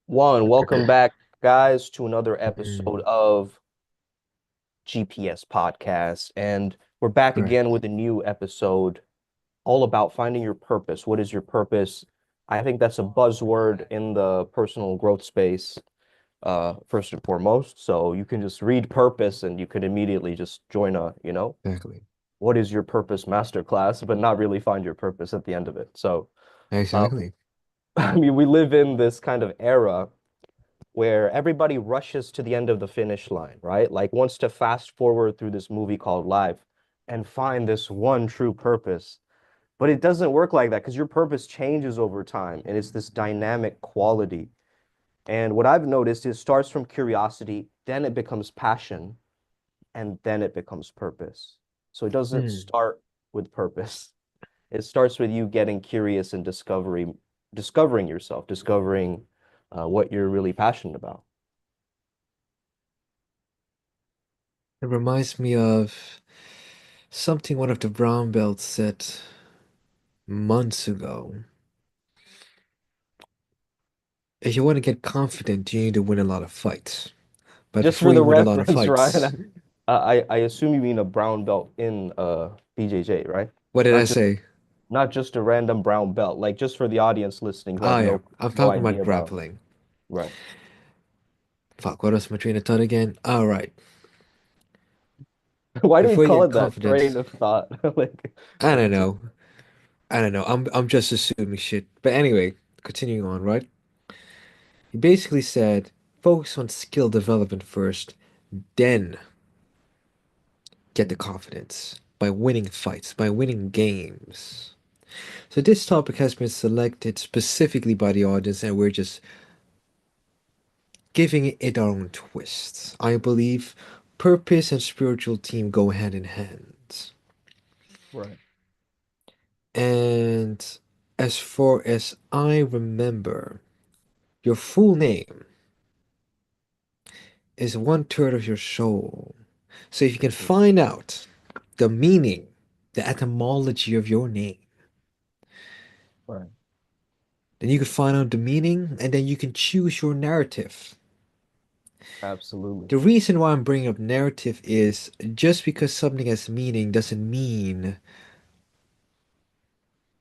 Welcome back, guys, to another episode Mm, of GPS Podcast. And we're back right. again with a new episode all about finding your purpose. What is your purpose? I think that's a buzzword in the personal growth space, first and foremost. So you can just read purpose and you could immediately just join Exactly. what is your purpose masterclass, but not really find your purpose at the end of it. So, um, Exactly. I mean, we live in this kind of era where everybody rushes to the end of the finish line, right? Like wants to fast forward through this movie called Life and find this one true purpose. But it doesn't work like that because your purpose changes over time and it's this dynamic quality. And what I've noticed is it starts from curiosity, then it becomes passion, and then it becomes purpose. So it doesn't Hmm. start with purpose. It starts with you getting curious and discovering yourself, discovering what you're really passionate about. It reminds me of something one of the brown belts said months ago. If you want to get confident, you need to win a lot of fights. But Just before for you the win a lot of reference, fights, Ryan, I assume you mean a brown belt in BJJ, right? what did I Not just say? not just a random brown belt, like just for the audience listening who have Oh yeah, I'm no talking idea about about. grappling. Right. Fuck, what was my train of thought again? All right. Why do we Before you call get it that? confident, Train of thought. Like I that's don't just know. I don't know. I'm just assuming shit. But anyway, continuing on, right? He basically said, focus on skill development first, then get the confidence by winning fights, by winning games. So this topic has been selected specifically by the audience and we're just giving it our own twists. I believe purpose and spiritual team go hand in hand. right. And as far as I remember, your full name is one third of your soul. So if you can Mhm. find out the meaning, the etymology of your name, Right. then you can find out the meaning and then you can choose your narrative. Absolutely. The reason why I'm bringing up narrative is just because something has meaning doesn't mean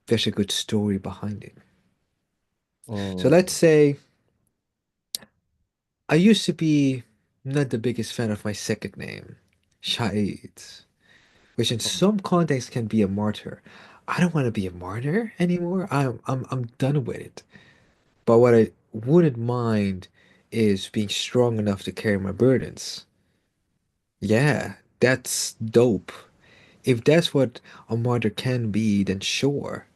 there's a good story behind it. So let's Mm. say I used to be not the biggest fan of my second name, Shahid, which in Mm. some contexts can be a martyr. I don't want to be a martyr anymore. I'm done with it. But what I wouldn't mind is being strong enough to carry my burdens. Yeah, that's dope. If that's what a martyr can be, then sure.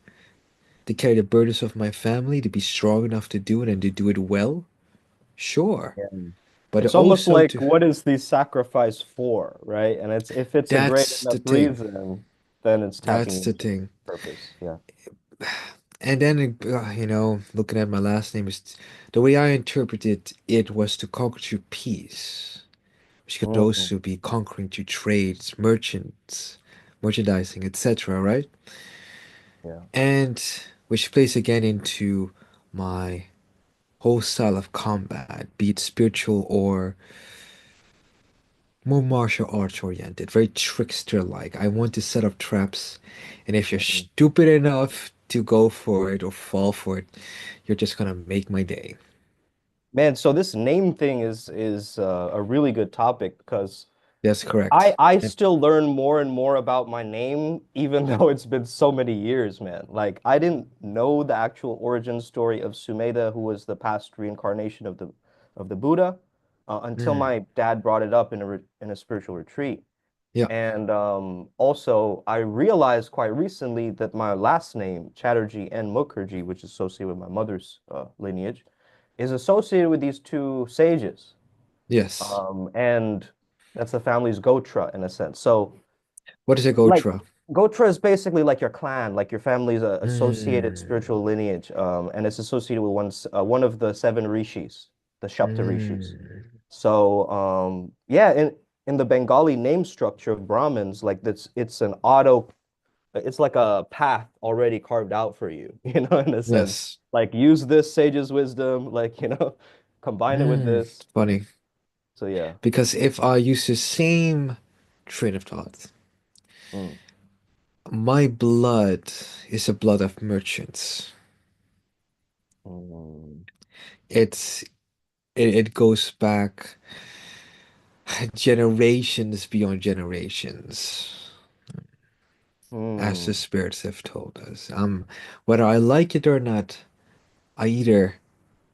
To carry the burdens of my family, to be strong enough to do it and to do it well, sure. Yeah. But It's almost also like to, what is the sacrifice for, right? And it's if it's a great that's enough the thing. reason, then it's tapping That's the into thing. purpose. Yeah. And then, looking at my last name is the way I interpreted it was to conquer through peace, which could Mhm. also be conquering through trades, merchants, merchandising, etc., right? Yeah. And which plays again into my whole style of combat, be it spiritual or more martial arts oriented, very trickster like. I want to set up traps, and if you're Mhm. stupid enough to go for it or fall for it, you're just gonna make my day. Man, so this name thing is a really good topic because That's I correct. I And still learn more and more about my name, even though it's been so many years, man. Like I didn't know the actual origin story of Sumeda, who was the past reincarnation of the Buddha, until mm, my dad brought it up in a spiritual retreat. yeah, And also, I realized quite recently that my last name, Chatterjee and Mukherjee, which is associated with my mother's lineage, is associated with these two sages. yes. And that's the family's Gotra in a sense. So, What is a like, Gotra? Gotra is basically like your clan, like your family's associated Mm, spiritual lineage, and it's associated with one of the seven rishis, the Shapta rishis. mm, So, yeah, in the Bengali name structure of Brahmins, like that's it's an auto. it's like a path already carved out for you, in a sense. Yes. Like use this sage's wisdom, like, combine it with this. Funny. So yeah. Because if I use the same train of thought, Mm, my blood is the blood of merchants. mm, It's it goes back generations beyond generations, as the mm. spirits have told us. Whether I like it or not, I either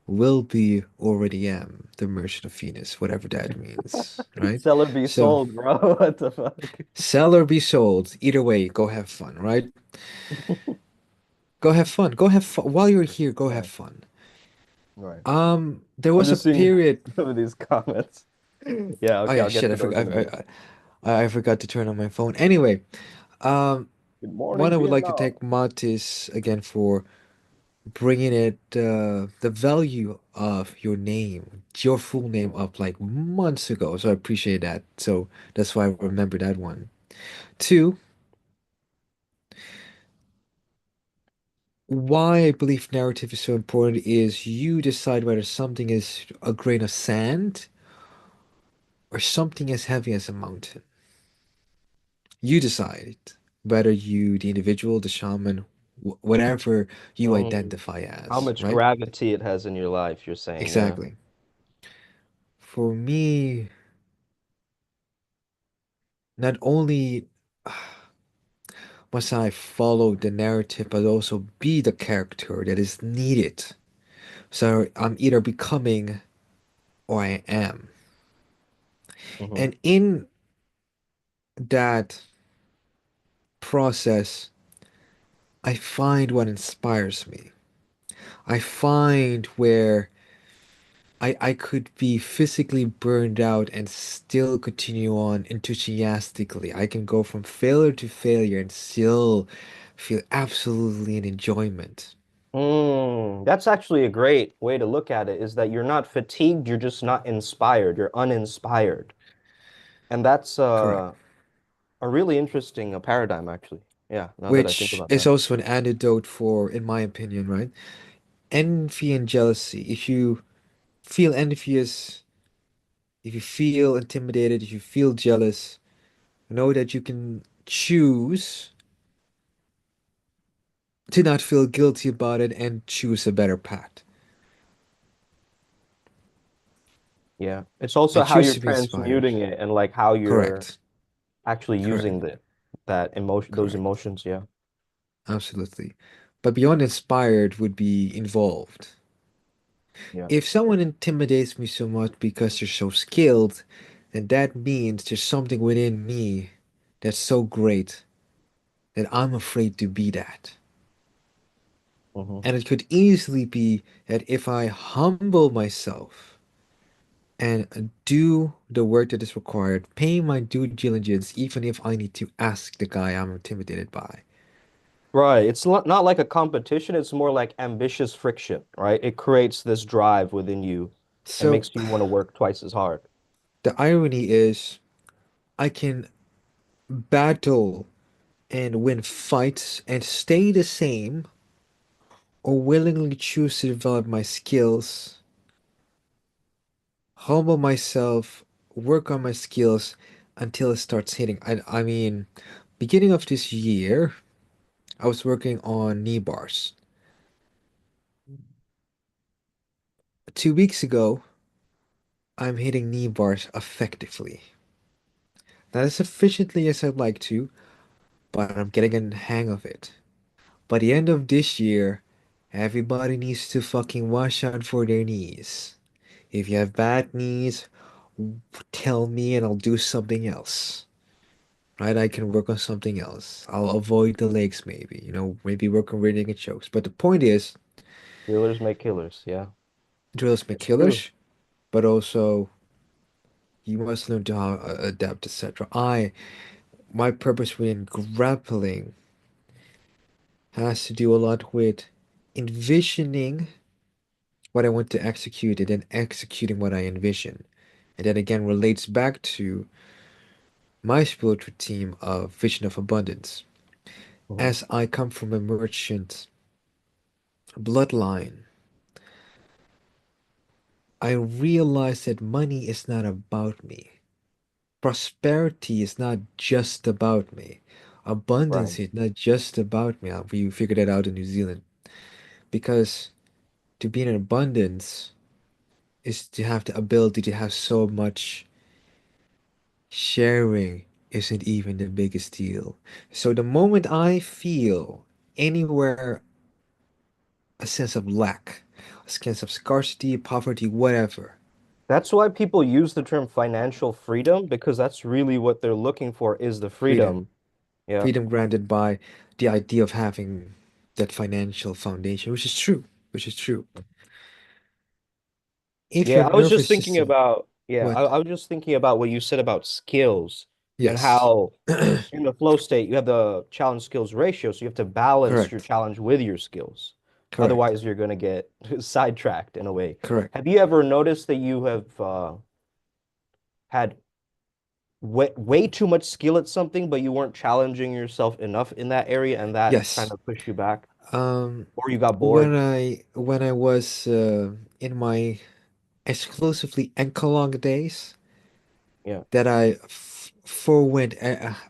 will be already am the merchant of Venus, whatever that means, right? Sell or be So sold, bro. What the fuck? sell or be sold, either way, go have fun, right? Go have fun. Go have fun. While you're here, go have Yeah, fun. right. There I'm was a just seeing period. some of these comments. Yeah, Oh okay, yeah, I'll get shit, to those in a bit. I forgot to turn on my phone. Anyway, um, Good one, morning, I would like to Vietnam. thank Matis again for bringing the value of your name, your full name Mm, up like months ago. So I appreciate that. So that's why I remember that one. Two, why I believe narrative is so important is you decide whether something is a grain of sand or something as heavy as a mountain. You decide whether you, the individual, the shaman, whatever you mm. identify How as, much right? gravity it has in your life, you're saying, yeah. Exactly. For me, not only must I follow the narrative, but also be the character that is needed. So I'm either becoming or I am. Hmm. And in that process, I find what inspires me. I find where I could be physically burned out and still continue on enthusiastically. I can go from failure to failure and still feel absolutely in enjoyment. That's actually a great way to look at it, is that you're not fatigued, you're just not inspired, you're uninspired. And that's Correct. a really interesting paradigm, actually. Yeah, now that I think Which about is that. also an antidote for, in my opinion, right? Envy and jealousy. If you feel envious, if you feel intimidated, if you feel jealous, know that you can choose to not feel guilty about it and choose a better path Yeah. It's also and how choose you're to be inspired. transmuting it and like how you're Correct. actually Correct. using that emotion, those Correct. emotions. Yeah. Absolutely. But beyond inspired would be involved. Yeah. If someone intimidates me so much because they're so skilled, then that means there's something within me that's so great that I'm afraid to be that. Hmm. And it could easily be that if I humble myself and do the work that is required, pay my due diligence, even if I need to ask the guy I'm intimidated by. Right. It's not like a competition. It's more like ambitious friction, right? It creates this drive within you and So makes you want to work twice as hard. the irony is, I can battle and win fights and stay the same, or willingly choose to develop my skills, humble myself, work on my skills until it starts hitting. I mean, beginning of this year, I was working on knee bars. 2 weeks ago, I'm hitting knee bars effectively. Not as efficiently as I'd like to, but I'm getting a hang of it. By the end of this year, everybody needs to fucking watch out for their knees. If you have bad knees, tell me and I'll do something else. Right? I can work on something else. I'll avoid the legs maybe, maybe work on reading and chokes. But the point is, Healers make killers. Yeah. drills make It's true. killers, but also you must learn to how adapt, etc. My purpose within grappling has to do a lot with envisioning what I want to execute and then executing what I envision. And that again relates back to my spiritual team of vision of abundance. Mhm. as I come from a merchant bloodline, I realize that money is not about me. Prosperity is not just about me. Right. Abundance is not just about me. We figured that out in New Zealand. Because to be in abundance is to have the ability to have so much sharing isn't even the biggest deal. So the moment I feel anywhere a sense of lack, a sense of scarcity, poverty, whatever, That's why people use the term financial freedom because that's really what they're looking for is the freedom, freedom. Yeah. freedom granted by the idea of having that financial foundation, which is true, which is true. If your Yeah, I was just nervous thinking system, about, what? I was just thinking about what you said about skills and Yes, how in the flow state you have the challenge skills ratio, so you have to balance your correct, challenge with your skills. correct, Otherwise, you're going to get sidetracked in a way. correct. Have you ever noticed that you have had way too much skill at something, but you weren't challenging yourself enough in that area, and that kind Yes. of pushed you back, Um, or you got when bored? I was in my exclusively Enkalong days, Yeah. that I f forwent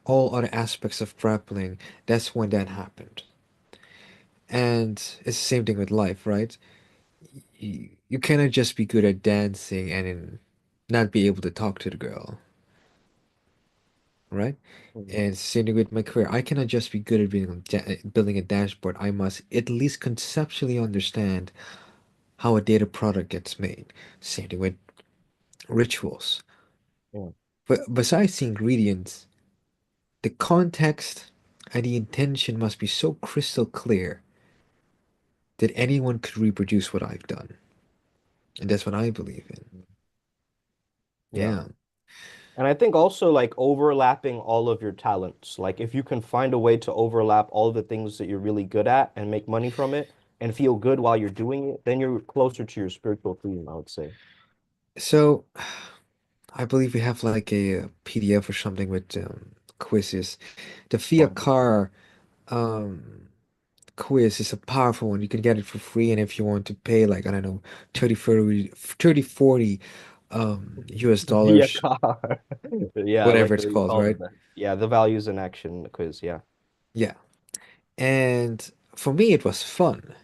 all other aspects of grappling, that's when that happened. And it's the same thing with life, right? You cannot just be good at dancing and then not be able to talk to the girl, right? Mhm. And same thing with my career. I cannot just be good at building a dashboard. I must at least conceptually understand how a data product gets made. Same thing with rituals. Yeah. But besides the ingredients, the context and the intention must be so crystal clear that anyone could reproduce what I've done. And that's what I believe in. Yeah. Yeah. And I think also like overlapping all of your talents. Like if you can find a way to overlap all the things that you're really good at and make money from it and feel good while you're doing it, then you're closer to your spiritual freedom, I would say. So I believe we have like a PDF or something with quizzes. The Fiat Mhm. car um, quiz is a powerful one. You can get it for free, and if you want to pay like I don't know 30, 40 US Via dollars, car. Yeah, I whatever like it's the way you called, called right? it that. Yeah, the values in action quiz. Yeah. Yeah. And for me, it was fun.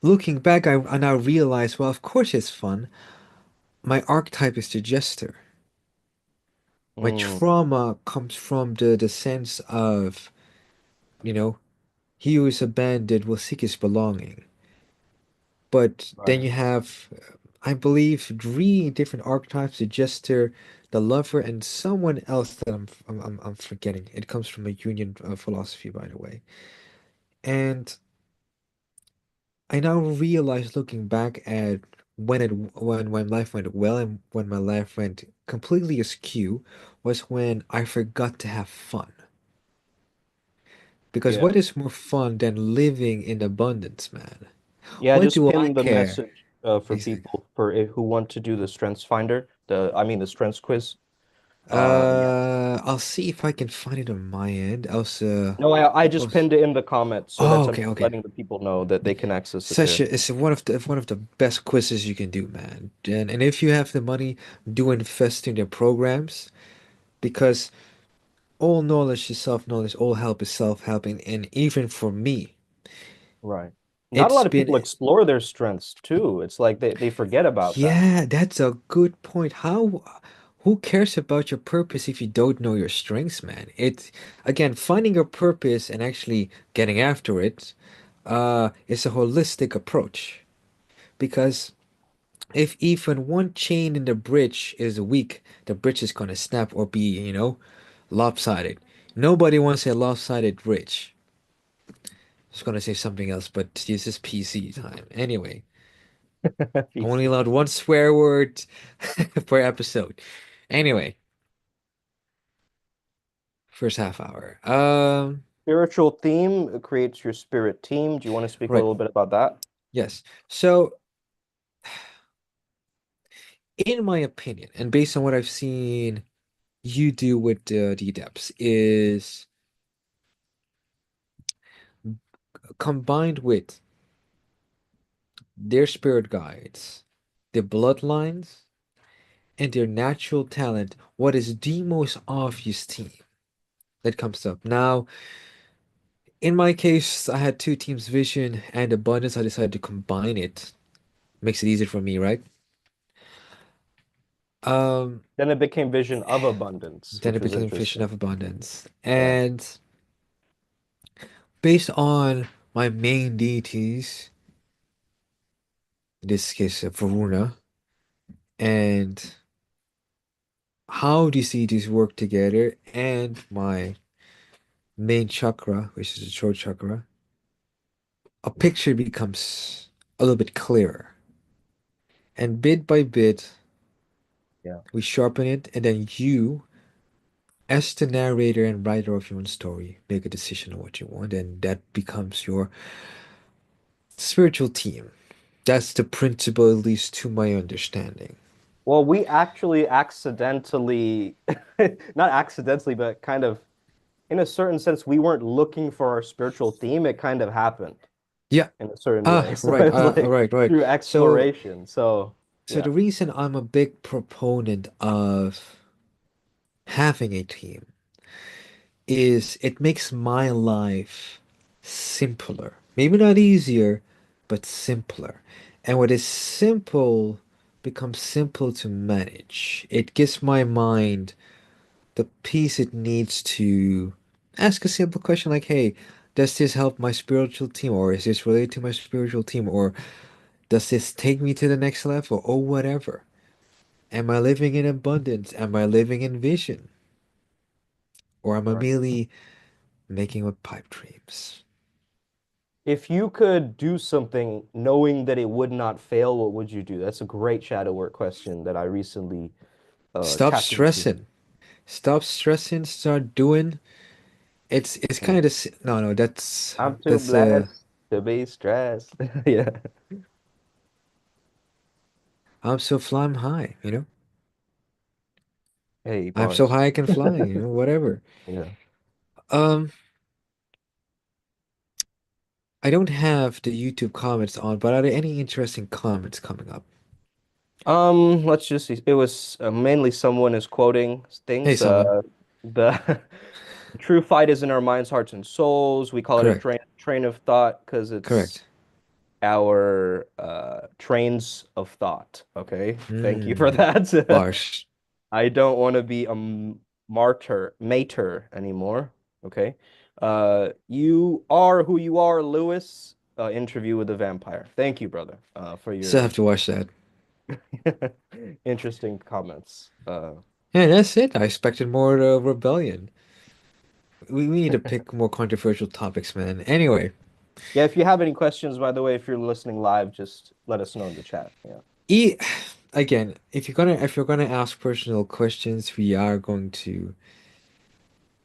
Looking back, I now realize, well, of course it's fun. My archetype is the jester. My Mm, trauma comes from the sense of, you know, he who is abandoned will seek his belonging. But then right. you have, I believe, three different archetypes: the jester, the lover, and someone else that I'm forgetting. It comes from a Union philosophy, by the way. And I now realize, looking back at when life went well and when my life went completely askew, was when I forgot to have fun. Because Yeah. what is more fun than living in abundance, man? Yeah, What just do I pin the care? message for Exactly. people who want to do the Strengths Finder, the Strengths quiz. Yeah. I'll see if I can find it on my end. Else, No, I just oh, pinned it in the comments, so oh, that's I'm okay, just okay. letting the people know that they can access it Such there. a it's one of the best quizzes you can do, man. And if you have the money, do invest in their programs because all knowledge is self-knowledge, all help is self-help, and even for me, Right. Not a it's lot of been people explore their strengths too. It's like they forget about that. yeah, that's a good point. Who cares about your purpose if you don't know your strengths, man? It's again finding your purpose and actually getting after it, is a holistic approach. Because if even one chain in the bridge is weak, the bridge is gonna snap or be, lopsided. Nobody wants a lopsided bridge. I was gonna say something else, but this is PC time. Anyway, I'm only PC. allowed one swear word per episode. Anyway, first half hour. Spiritual theme creates your spirit team. Do you want to speak a Right. little bit about that? Yes. So, in my opinion, and based on what I've seen you do with the depths, is combined with their spirit guides, their bloodlines, and their natural talent, what is the most obvious team that comes up? Now, in my case, I had two teams, Vision and Abundance. I decided to combine it. Makes it easier for me, right? Um, Then it became Vision of Abundance, then which it was became Vision interesting. of Abundance. Yeah. And based on my main deities, in this case, Varuna, and how these deities work together, and my main chakra, which is the throat chakra, a picture becomes a little bit clearer. And bit by bit, Yeah. we sharpen it, and then you, as the narrator and writer of your own story, make a decision on what you want, and that becomes your spiritual team. That's the principle, at least to my understanding. Well, we actually accidentally, not accidentally, but kind of in a certain sense, we weren't looking for our spiritual theme. It kind of happened Yeah. in a certain way. Ah, So right. it's like Right. through So, exploration. So so yeah, the reason I'm a big proponent of having a team is it makes my life simpler. Maybe not easier, but simpler. And what is simple becomes simple to manage. It gives my mind the peace it needs to ask a simple question like, hey, does this help my spiritual team? Or is this related to my spiritual team? Or does this take me to the next level? Or whatever. Am I living in abundance? Am I living in vision? Or am I right. merely making with pipe dreams? If you could do something knowing that it would not fail, what would you do? That's a great shadow work question that I recently Stop tapped into. stressing. Stop stressing. Start doing. It's Hmm. kind of no, that's I'm too that's blessed to be stressed. Yeah. I'm so flying high, you know? Hey, I'm so bars. high I can fly, you know, whatever. Yeah. Um, I don't have the YouTube comments on, but are there any interesting comments coming up? Let's just see. It was mainly someone is quoting Hey, things. someone. The true fight is in our minds, hearts, and souls. We call it a Correct. train of thought because it's Correct. our trains of thought. Okay, thank you for Hmm. that. Bars. I don't want to be a mater anymore. Okay, you are who you are, Lewis. Interview with the vampire. Thank you, brother, for Still have your to watch that. interesting comments. Yeah, that's it. I expected more rebellion. We need to pick more controversial topics, man. Anyway, Yeah, if you have any questions, by the way, if you're listening live, just let us know in the chat. Yeah. e again, if you're gonna ask personal questions, we are going to.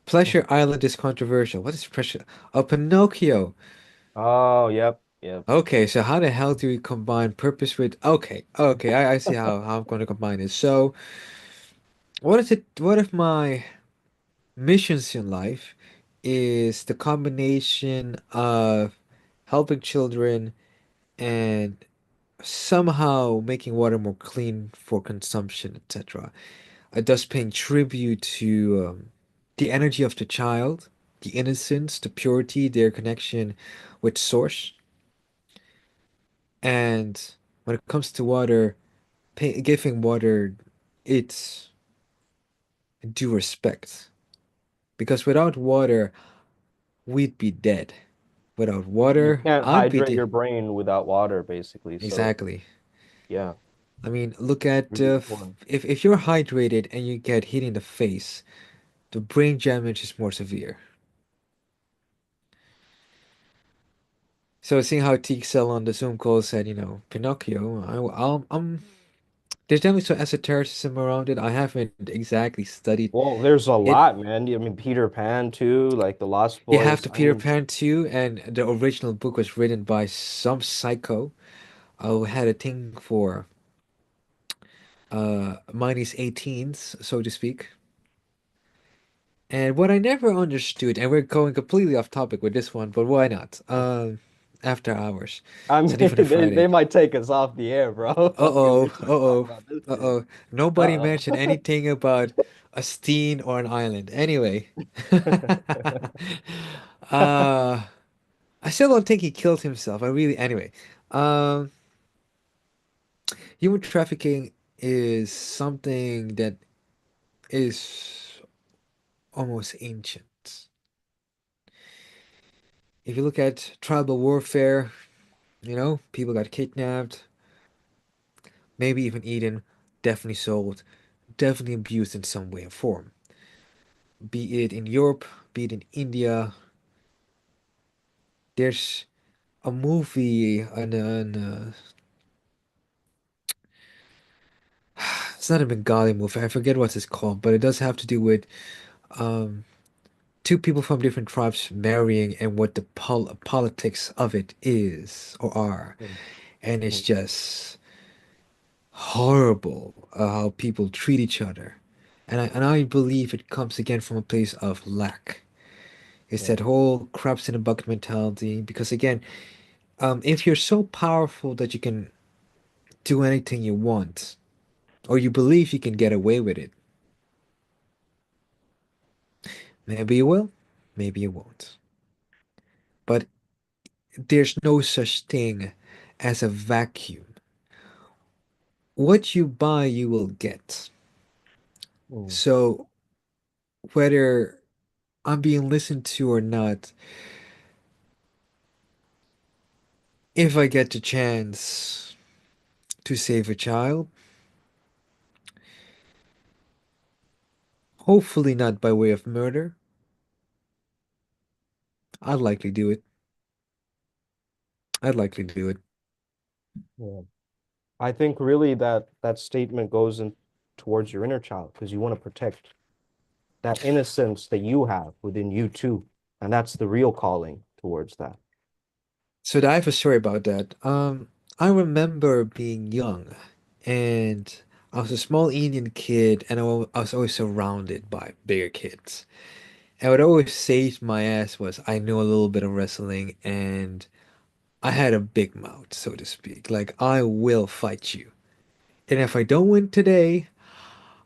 Pleasure Island is controversial. What is Pleasure? Oh, Pinocchio. Oh, yep, yep. Okay, so how the hell do we combine purpose with? Okay, I see how I'm going to combine it. So, what is it? What if my missions in life is the combination of helping children and somehow making water more clean for consumption, etc. Thus paying tribute to the energy of the child, the innocence, the purity, their connection with source. And when it comes to water, giving water its due respect. Because without water, we'd be dead. Without You water, can't I'd be hydrate dead. your brain without water, basically. So, Exactly. yeah, I mean, look at really important. if you're hydrated and you get hit in the face, the brain damage is more severe. So seeing how Cell on the Zoom call said, Pinocchio, there's definitely some esotericism around it. I haven't exactly studied Well, there's a it. lot, man. I mean, Peter Pan too, like the Lost You have Boys. the I Peter mean, Pan too, and the original book was written by some psycho who had a thing for minus 18s, so to speak. And what I never understood, and we're going completely off topic with this one, but why not? After hours. I It's mean, a different they Friday. might take us off the air, bro. If Uh-oh, we start talking uh-oh, about this shit. uh-oh. Nobody mentioned Uh-oh. anything about a Steen or an island. Anyway. Uh, I still don't think he killed himself. Anyway. Um, Human trafficking is something that is almost ancient. If you look at tribal warfare, people got kidnapped, maybe even eaten, definitely sold, definitely abused in some way or form. Be it in Europe, be it in India. There's a movie, it's not a Bengali movie, I forget what it's called, but it does have to do with um, two people from different tribes marrying and what the politics of it is or are. Mhm, And it's mhm, just horrible how people treat each other. And I believe it comes again from a place of lack. It's yeah, that whole crabs in a bucket mentality. Because again, if you're so powerful that you can do anything you want, or you believe you can get away with it, maybe you will, maybe you won't. But there's no such thing as a vacuum. What you buy, you will get. mm, So whether I'm being listened to or not, if I get the chance to save a child, hopefully not by way of murder, I'd likely do it. I'd likely do it. yeah. I think really that statement goes in towards your inner child because you want to protect that innocence that you have within you too. And that's the real calling towards that. So I have a story about that. I remember being young, and I was a small Indian kid, and I was always surrounded by bigger kids. And what always saved my ass was I knew a little bit of wrestling, and I had a big mouth, so to speak. Like, I will fight you. And if I don't win today,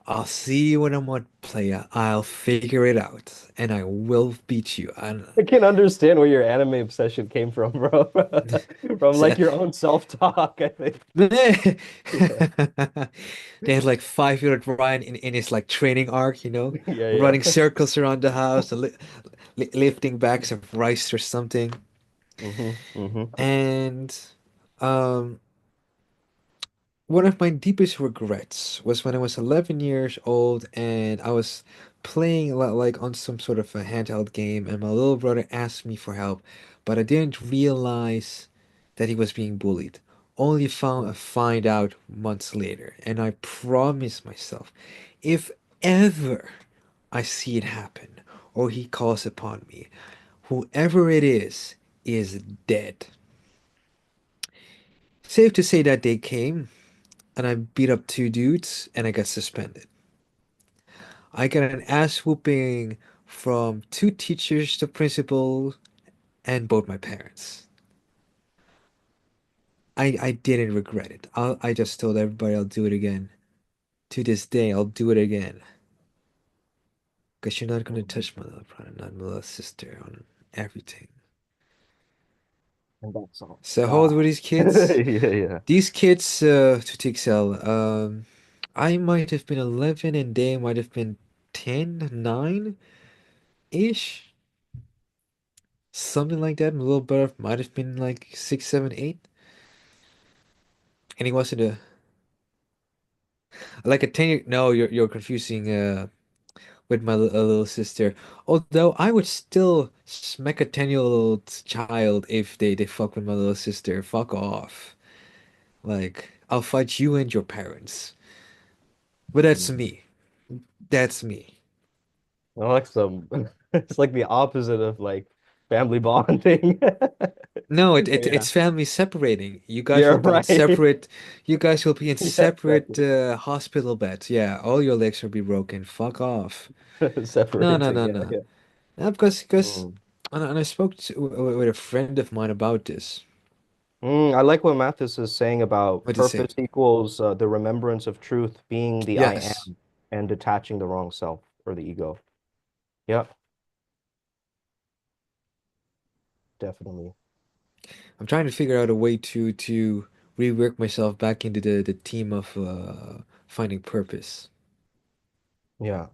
I'll see you when I'm on player. I'll figure it out, and I will beat you. And I can understand where your anime obsession came from, bro. From like your own self-talk, I think. they Yeah. had like 5-year-old Ryan in his like training arc, Yeah, running yeah. circles around the house, lifting bags of rice or something. Hmm. And um, one of my deepest regrets was when I was 11 years old and I was playing like on some sort of a handheld game, and my little brother asked me for help, but I didn't realize that he was being bullied. Only find out months later, and I promised myself, if ever I see it happen or he calls upon me, whoever it is dead. Safe to say that day came, and I beat up two dudes and I got suspended. I got an ass whooping from two teachers, the principal, and both my parents. I didn't regret it. I just told everybody I'll do it again. To this day, I'll do it again. Because you're not gonna touch my little brother, not my little sister on everything. And that's all. So how old God. were these kids? Yeah, yeah. These kids, to excel, I might have been 11 and they might have been 10, 9-ish. Something like that. My little brother might have been like 6, 7, 8. And he wasn't a like a 10-year. No, you're confusing with my little sister. Although I would still smack a 10-year-old child if they fuck with my little sister. Fuck off. Like, I'll fight you and your parents. But that's Mhm. me. That's me. I like some, it's like the opposite of like family bonding. No, Yeah. it's family separating. You guys Yeah, will be in right. separate. You guys will be in Yeah, separate exactly. hospital beds. Yeah, all your legs will be broken. Fuck off. No, no, Separating. no, Yeah, no. yeah. No, because Mm. and I spoke with a friend of mine about this. I like what Mathis is saying about What did he say? purpose equals the remembrance of truth being the I Yes. am and detaching the wrong self or the ego. Yep, definitely. I'm trying to figure out a way to rework myself back into the team of finding purpose. Yeah.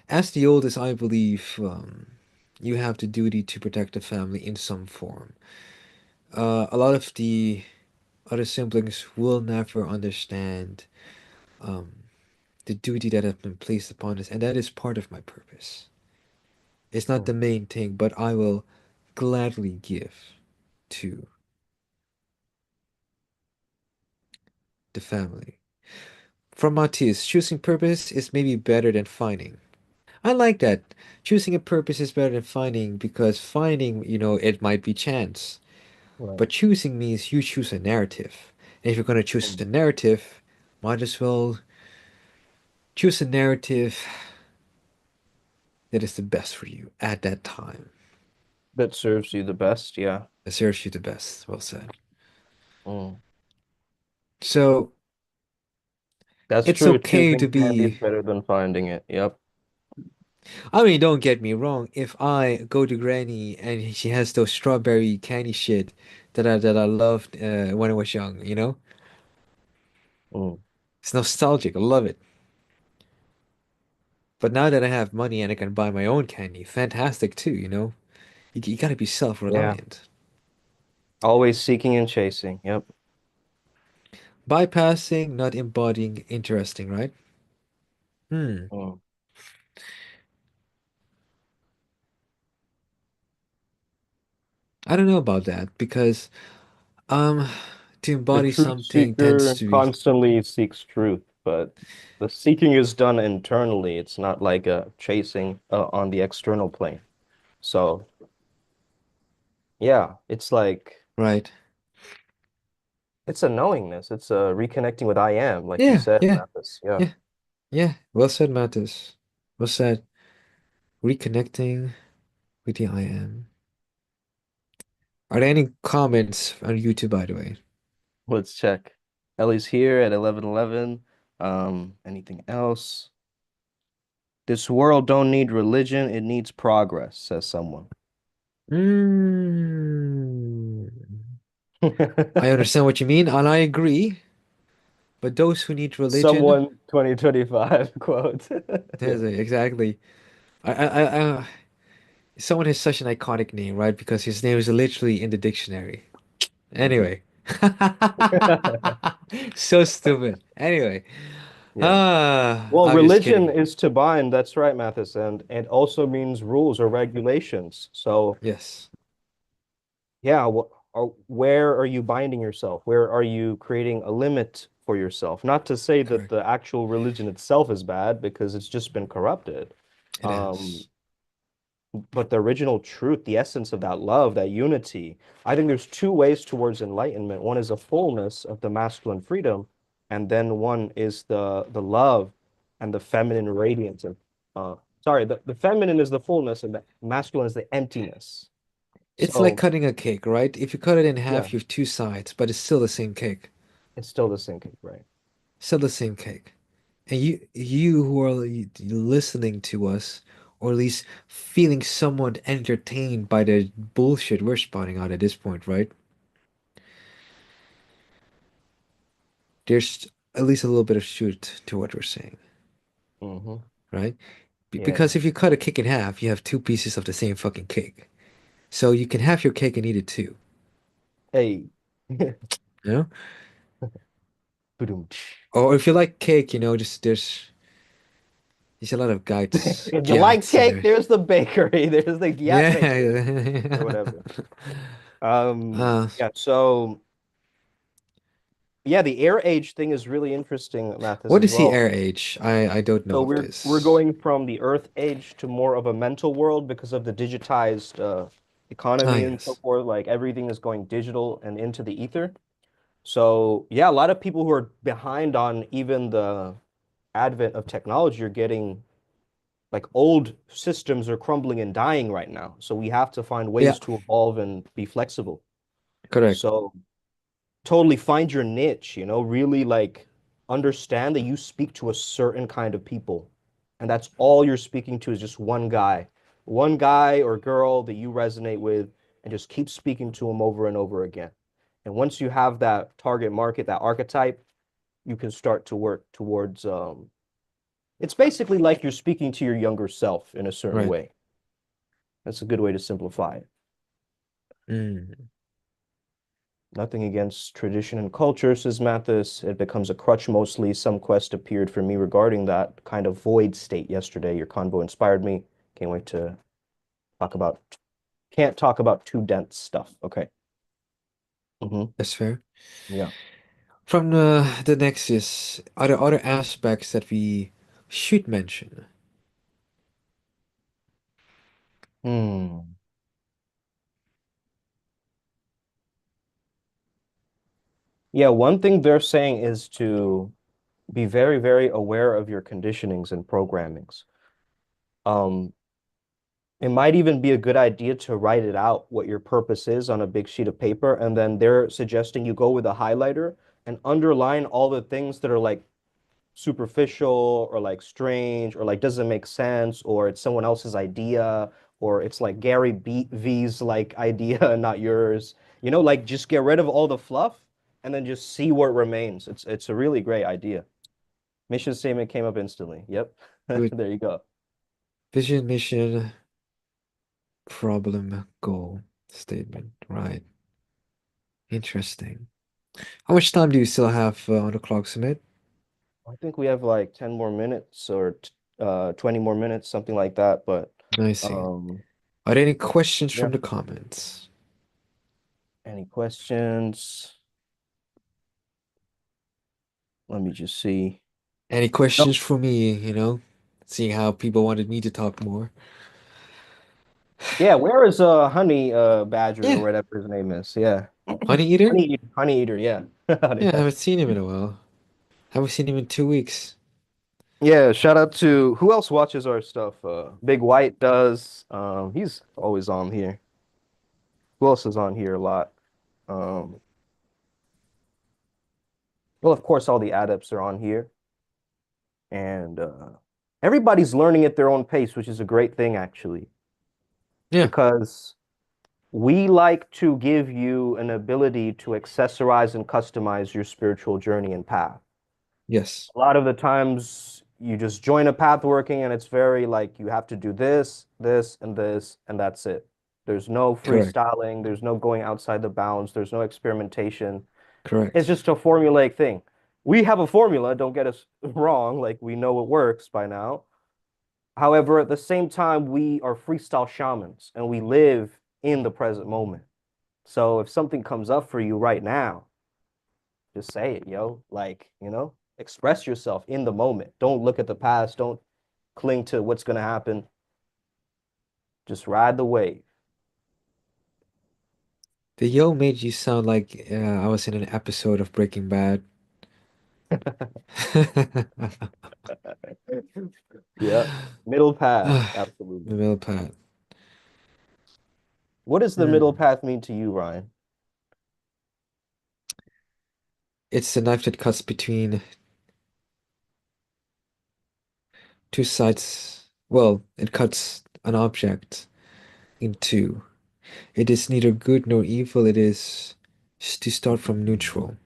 As the oldest, I believe you have the duty to protect the family in some form. A lot of the other siblings will never understand um, the duty that has been placed upon us, and that is part of my purpose. It's not the Mm. main thing, but I will gladly give to the family. From Matthias, choosing purpose is maybe better than finding. I like that. Choosing a purpose is better than finding because finding, it might be chance. Right. But choosing means you choose a narrative. And if you're going to choose a Mm. narrative, might as well choose a narrative that is the best for you at that time. That serves you the best. Yeah. That serves you the best. Well said. Mm. So That's it's true. okay Choosing to candy is be. better than finding it. Yep. I mean, don't get me wrong. If I go to Granny and she has those strawberry candy shit that I loved when I was young, Mm. it's nostalgic. I love it. But now that I have money and I can buy my own candy, fantastic too. You gotta be Yeah. self-reliant. Always seeking and chasing. Yep. Bypassing, not embodying, interesting, right? Hmm. Mm. I don't know about that because um to The embody truth something tends seeker to be constantly seeks truth, but the seeking is done internally. It's not like a chasing on the external plane. So, yeah, it's like right. it's a knowingness. It's a reconnecting with I am, like you Yeah, said, yeah, Mathis. Yeah. yeah, yeah. Well said, Mattis. Well said. Reconnecting with the I am. Are there any comments on YouTube, by the way? Let's check. Ellie's here at 11:11. Anything else? This world don't need religion, it needs progress, says someone. Mm. I understand what you mean, and I agree. But those who need religion, Someone 2025 quote. Yeah. exactly. Someone has such an iconic name, right? Because his name is literally in the dictionary. Mhm. Anyway. So stupid. Anyway. Yeah. Well, I'm just religion kidding. is to bind. That's right, Mathis, and it also means rules or regulations. So, Yes, yeah, where are you binding yourself? Where are you creating a limit for yourself? Not to say that correct. the actual religion itself is bad because it's just been corrupted. It Um, has. but the original truth, the essence of that love, that unity, I think there's two ways towards enlightenment. One is a fullness of the masculine freedom, and then one is the love and the feminine radiance of sorry, the feminine is the fullness and the masculine is the emptiness. It's like So cutting a cake, right? If you cut it in yeah, half, you have two sides, but it's still the same cake. it's still the same thing, right? Still the same cake. And you who are listening to us, or at least feeling somewhat entertained by the bullshit we're spouting out at this point, right? There's at least a little bit of truth to what we're saying, Hmm. right? Yeah. Because if you cut a cake in half, you have two pieces of the same fucking cake. So you can have your cake and eat it too, Hey. you know? Ba-dum. Or if you like cake, just there's a lot of If you like gats in cake, there. there's the bakery. There's the Yat Bakery or Yeah. whatever. Uh, Yeah, so yeah, the air age thing is really interesting, Mathis, what as is the well. air age? I don't know So of we're this. going from the Earth age to more of a mental world because of the digitized. Ah, economy and so yes. forth. Like everything is going digital and into the ether. So yeah, a lot of people who are behind on even the advent of technology are getting like old systems are crumbling and dying right now. So we have to find Yeah, ways to evolve and be flexible. correct. So totally find your niche, really like understand that you speak to a certain kind of people. And that's all you're speaking to is just one guy or girl that you resonate with, and just keep speaking to them over and over again. And once you have that target market, that archetype, you can start to work towards, it's basically like you're speaking to your younger self in a certain Right. way. That's a good way to simplify it. Mm, Nothing against tradition and culture, says Mathis. It becomes a crutch mostly. Some quest appeared for me regarding that kind of void state yesterday. Your convo inspired me. Can't wait to talk about, can't talk about too dense stuff. Okay. that's fair. Yeah. From the Nexus, are there other aspects that we should mention? Hmm. Yeah, one thing they're saying is to be very, very aware of your conditionings and programmings. Um, It might even be a good idea to write it out what your purpose is on a big sheet of paper, and then they're suggesting you go with a highlighter and underline all the things that are like superficial or like strange or like doesn't make sense or it's someone else's idea or it's like Gary V's like idea and not yours. Like just get rid of all the fluff and then just see what remains. It's a really great idea. Mission statement came up instantly. Yep. Good. There you go. Vision, mission, problem, goal, statement. Right. Interesting. How much time do you still have on the clock, Sumit? I think we have like 10 more minutes or 20 more minutes, something like that. But I see. um, Are there any questions yeah. from the comments? Any questions? Let me just see. Any No. questions for me, seeing how people wanted me to talk more? Yeah, where is Honey Badger or Yeah, whatever his name is? Yeah. Honey Eater? Honey Eater, yeah. Honey Yeah, I Badger. haven't seen him in a while. Haven't seen him in 2 weeks. Yeah, shout out to who else watches our stuff? Big White does. He's always on here. Who else is on here a lot? Um, well, of course, all the adepts are on here. And everybody's learning at their own pace, which is a great thing, actually, Yeah, because we like to give you an ability to accessorize and customize your spiritual journey and path. yes, A lot of the times you just join a path working and it's very like you have to do this, this, and this, and that's it. There's no correct, freestyling, there's no going outside the bounds, there's no experimentation. It's correct. just a formulaic thing. We have a formula, don't get us wrong, like we know it works by now. However, at the same time, we are freestyle shamans and we live in the present moment. So if something comes up for you right now, just say it, yo. Like, express yourself in the moment. Don't look at the past. Don't cling to what's going to happen. Just ride the wave. The yo made you sound like I was in an episode of Breaking Bad. Yeah. Middle path. Ah, the Absolutely. middle path. What does the middle Hmm. path mean to you, Ryan? It's the knife that cuts between two sides. Well, it cuts an object in two. It is neither good nor evil. It is to start from neutral.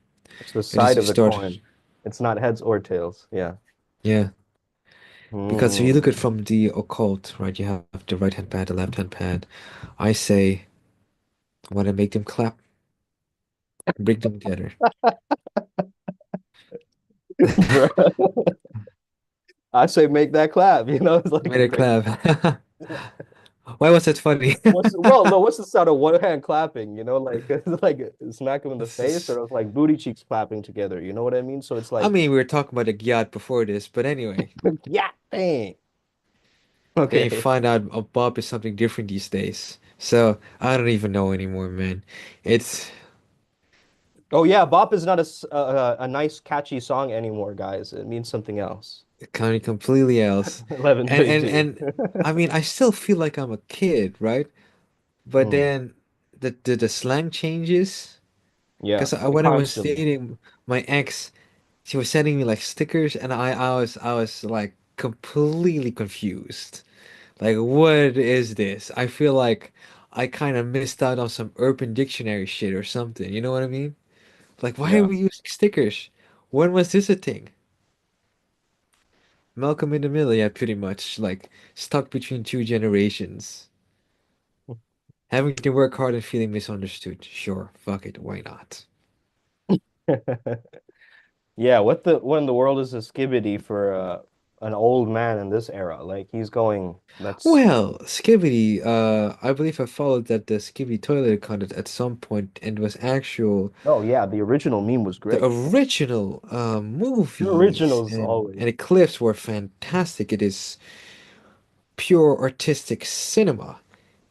It's the It is side to of the start, coin. It's not heads or tails. Yeah. yeah. Because if you look at it Hmm. from the occult, right, you have the right hand pad, the left hand pad. I say, I want to make them clap, bring them together. Bruh. I say make that clap. It's like Make a it great. clap. Why was that funny? What's the sound of one hand clapping? Like it's like smack him in the It's face, just, or it's like booty cheeks clapping together. You know what I mean? So it's I like, mean, we were talking about a gyat before this, but anyway. yeah, dang. Then you Okay. find out a bop is something different these days. So I don't even know anymore, man. It's Oh yeah, Bop is not a nice catchy song anymore, guys. It means something else. kind of completely else. And 11:32. I mean, I still feel like I'm a kid, right? But Mm, then the slang changes. yeah, Because when I was constantly. dating my ex, she was sending me like stickers, and I was like completely confused. Like, what is this? I feel like I kind of missed out on some Urban Dictionary shit or something. You know what I mean? Like, why are Yeah. we using stickers? When was this a thing? Malcolm in the Middle, yeah, pretty much. Like, stuck between two generations. Having to work hard and feeling misunderstood. Sure, fuck it, why not? Yeah, what the what in the world is a skibbity for an old man in this era? Like he's going, that's Well, Skibidi, I believe I followed that the Skibidi toilet content at some point and was actual oh yeah, the original meme was the great. original The movies originals and always. the clips were fantastic. It is pure artistic cinema.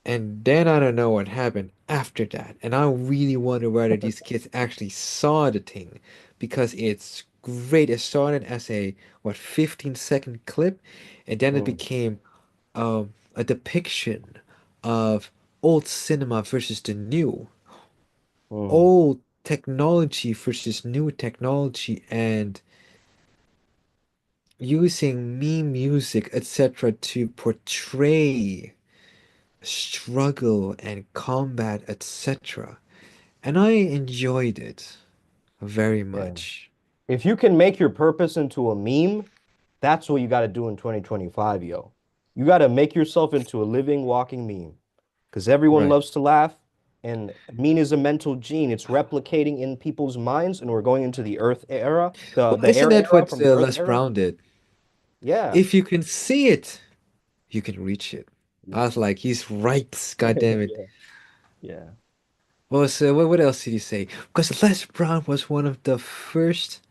And then I don't know what happened after that. And I really wonder whether these kids actually saw the thing because it's great. It started as a what 15-second clip and then it Mm, became a depiction of old cinema versus the new, mm, old technology versus new technology, and using meme music, etc., to portray struggle and combat, etc. And I enjoyed it very yeah. much. If you can make your purpose into a meme, that's what you got to do in 2025, yo. You got to make yourself into a living, walking meme because everyone Right. loves to laugh. And meme is a mental gene. It's replicating in people's minds, and we're going into the Earth era, the Well, the isn't air that era what from the Earth Les era. Brown did? Yeah. If you can see it, you can reach it. I was like, he's right, God damn it. Yeah. Yeah. What else did he say? Because Les Brown was one of the first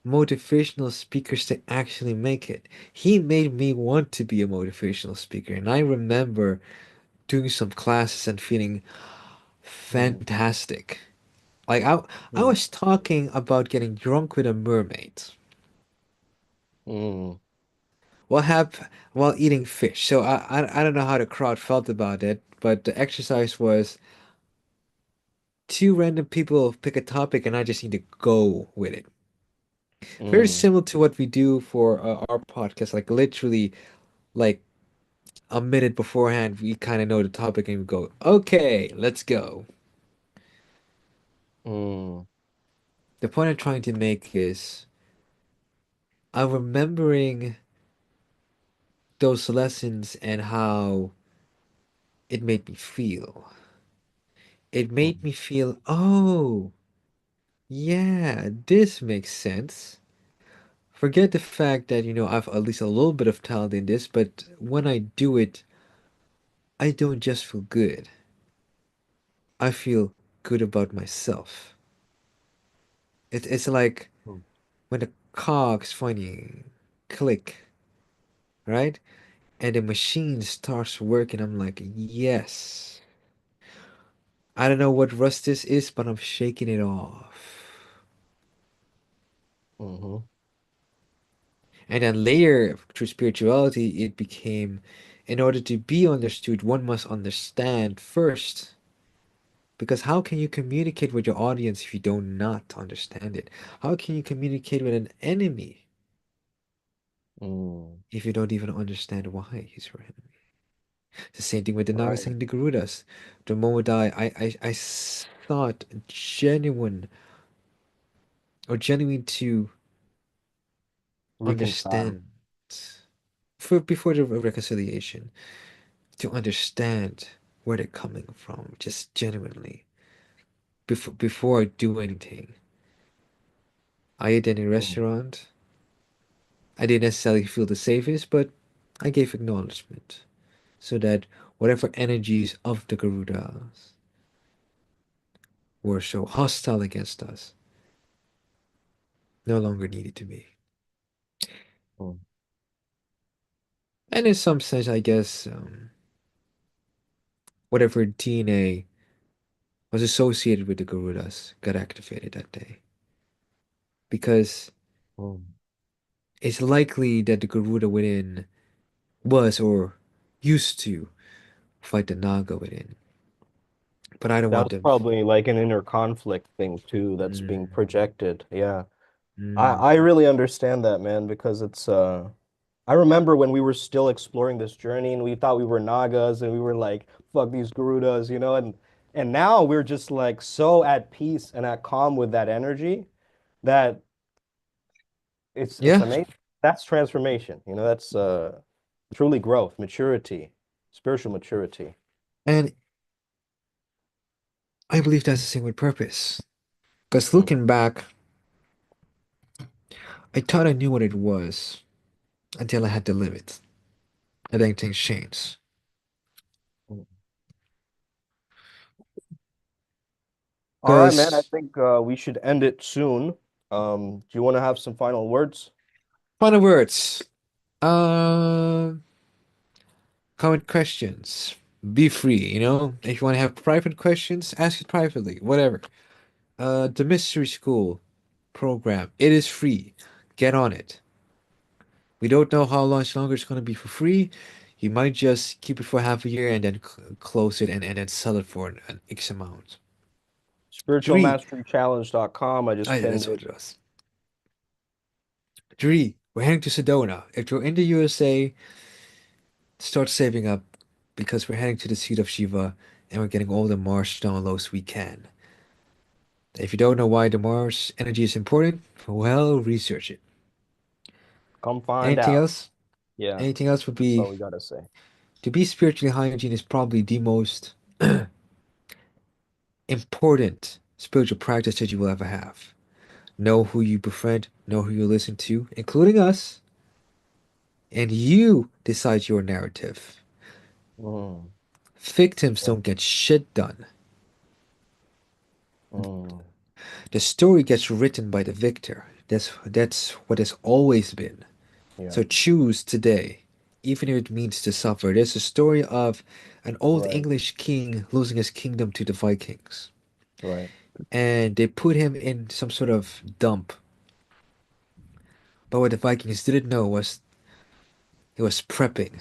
motivational speakers to actually make it. He made me want to be a motivational speaker, and I remember doing some classes and feeling Mm, fantastic. Like I mm, was talking about getting drunk with a mermaid. mm, What happened while eating fish? So I don't know how the crowd felt about it, but the exercise was two random people pick a topic and I just need to go with it. Very mm, similar to what we do for our podcast. Like literally, like a minute beforehand, we kind of know the topic and we go, okay, let's go. mm, The point I'm trying to make is I'm remembering those lessons and how it made me feel. It made mm, me feel, oh, yeah, this makes sense. Forget the fact that, I've at least a little bit of talent in this, but when I do it, I don't just feel good. I feel good about myself. It's like mm, when the cogs finally click, right? And the machine starts working. I'm like, yes. I don't know what rust this is, but I'm shaking it off. mhm, And then later, through spirituality, it became, in order to be understood, one must understand first. Because how can you communicate with your audience if you do not understand it? How can you communicate with an enemy mm. if you don't even understand why he's your enemy? The same thing with the Nagas Right. and the Garudas. The moment I thought genuine or genuine to Reconcile. understand for before the reconciliation, to understand where they're coming from, just genuinely. Before I do anything. I ate in a Mm, restaurant. I didn't necessarily feel the safest, but I gave acknowledgement so that whatever energies of the Garudas were so hostile against us no longer needed to be. mm. And in some sense, I guess, whatever DNA was associated with the Garudas got activated that day. Because Mm. it's likely that the Garuda within was or used to fight the Naga within. But I don't That want was them. probably like an inner conflict thing too that's being Mm, projected. Yeah. mm. I really understand that, man, because it's I remember when we were still exploring this journey and we thought we were Nagas and we were like, fuck these Garudas, and now we're just like so at peace and at calm with that energy that it's Yeah. amazing. That's transformation. That's truly growth, maturity, spiritual maturity. And I believe that's the same with purpose. Because Mm. looking back, I thought I knew what it was until I had to live it. And then things changed. Mm. All right, man. I Because think we should end it soon. Do you want to have some final words? final words. Um, Comment questions. Be free, you know? If you want to have private questions, ask it privately, whatever. The mystery school program, it is free. Get on it. We don't know how much longer it's going to be for free. You might just keep it for half a year and then close it and then sell it for an X amount. Three. Spiritualmasterychallenge.com. I Oh, just yeah, pinned that's what it. it was. Three. We're heading to Sedona. If you're in the USA, start saving up because we're heading to the seat of Shiva and we're getting all the Mars downloads we can. If you don't know why the Mars energy is important, well, research it. Come find Anything out. else? Yeah, Anything else would that's all be we gotta say. to be spiritually hygiene is probably the most important spiritual practice that you will ever have. Know who you befriend, know who you listen to, including us, and you decide your narrative. Mm, Victims yeah, don't get shit done. mm, The story gets written by the victor. That's what has always been. yeah, So choose today, even if it means to suffer. There's a story of an old right, English king losing his kingdom to the Vikings. right. And they put him in some sort of dump. But what the Vikings didn't know was he was prepping.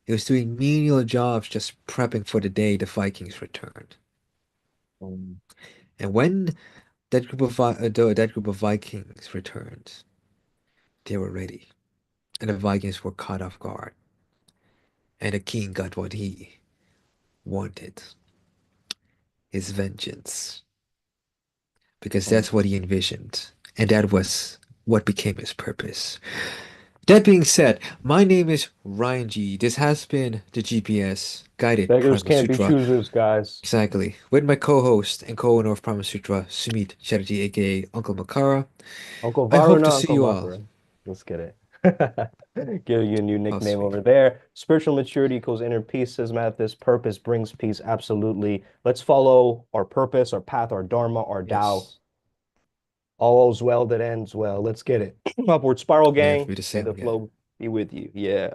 He was doing menial jobs just prepping for the day the Vikings returned. Mm, And when that group of Vikings returned, they were ready. And the Vikings were caught off guard. And the king got what he wanted, his vengeance. Because that's mm. what he envisioned. And that was what became his purpose. That being said, my name is Ryan G. This has been the GPS Guided Beggars Primal can't be Sutra. choosers, guys. Exactly. With my co-host and co-owner of Primal Sutra, Sumit Chatterjee, aka Uncle Makara. Uncle I hope to Varuna, see Uncle you all. Makara. Let's get it. Give you a new Oh, nickname sweet. over there. Spiritual maturity equals inner peace, says Mathis. Purpose brings peace. Absolutely. Let's follow our purpose, our path, our dharma, our Tao. Yes. All's well that ends well. Let's get it. Upward spiral, Never gang. be the May same the again. flow be with you. Yeah.